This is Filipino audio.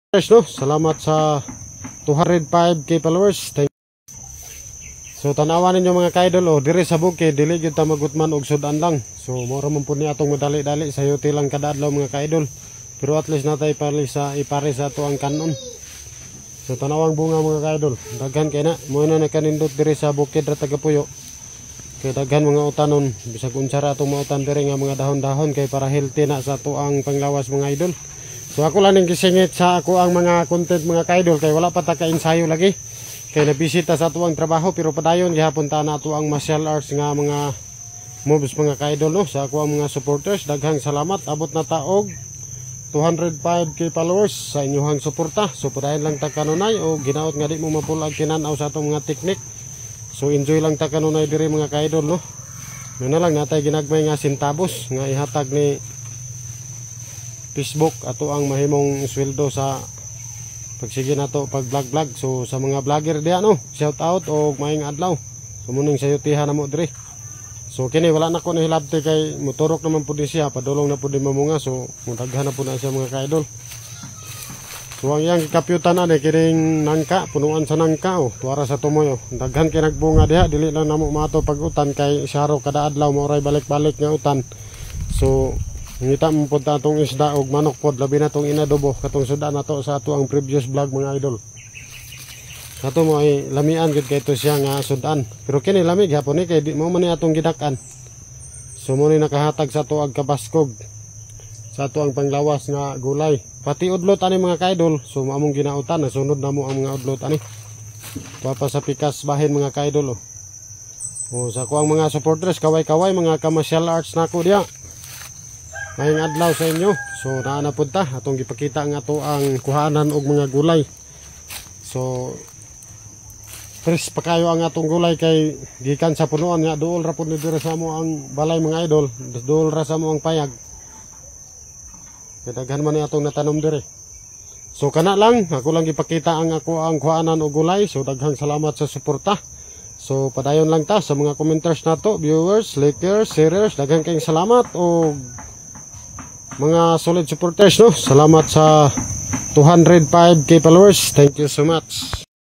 No? Salamat sa 205k followers. So tanawan ninyo mga kaidol, dire sa bukid dili gyud ta magutman og sudan lang. So mora man pud ni atong madali-dali sa yuti lang kada adlaw mga kaidol. Pero at least natay ipare sa ato ang kanon. So tanawang bunga mga kaidol, daghan kay na mo na nakanindot dire sa bukid ra Tagapuyo. Kay daghan mga utanon, bisag unsa ra atong mautan dire nga mga dahon-dahon kay para healthy na sa ato ang panglawas mga idol. So ako lang ning gisingit sa ako ang mga content mga kaidol kay wala pa ta ka ensayo lagi. Kay nabisita sa ato ang trabaho pero padayon gihapon ta na ato ang martial arts nga mga moves mga kaidol no. Sa ako ang mga supporters, daghang salamat. Abot na ta og 205k followers sa inyohang suporta. So padayon lang ta kanunay o ginaot nga di mo mapulag kinanaw sa atong mga teknik. So enjoy lang ta kanunay diri mga kaidol no. Yun na lang natay ginagmay nga sintabos nga ihatag ni Facebook ato ang mahimong sweldo sa pagsige nato pag vlog. So sa mga vlogger diha no, shout out o maayong adlaw. So munong sayutihan na mo diri. So kini wala na ko nahilabti kay motorok naman pud siya, padulong na pud mamunga. So mudaghan na pud na siya mga kaidol. So ang iyang kapyutan ani kining nangka, punuan sa nangka o tuwara sa tumoy. Daghan kay nagbunga diha, dili lang namo mato pag-utan kay saro kada adlaw maoray balik-balik nga utan. So ngita mo po atong isda og manok pod, labi na tong inadobo katong sudan nato sa ato ang previous vlog mga idol. Ato mo ay lamian gid kay to siya nga sudan. Pero kini lamig hapon ni kay di mo man ni atong gidak-an. So mo ni nakahatag sa ato ang kabaskog sa ato ang panglawas nga gulay. Pati udlot ani mga kaidol. So among ginautan nasunod na mo ang mga udlot ani. Papa sa pikas bahin mga kaidol oh. O sa ko ang mga supporters kaway-kaway mga ka-martial arts nako diha. Mayang adlaw sa inyo. So naana pud ta atong gipakita nga ato ang kuhanan og mga gulay. So fresh pa kayo ang atong gulay kay gikan sa punuan nga duol ra pud ni dira sa mo ang balay mga idol. Duol ra sa mo ang payag. Kay daghan man ni atong natanom dire. So kana lang ako lang gipakita ang ako ang kuhanan og gulay. So daghang salamat sa suporta. So padayon lang ta sa mga commenters nato, viewers, likers, sharers, daghang kayong salamat o mga solid supporters no. Salamat sa 205k followers. Thank you so much.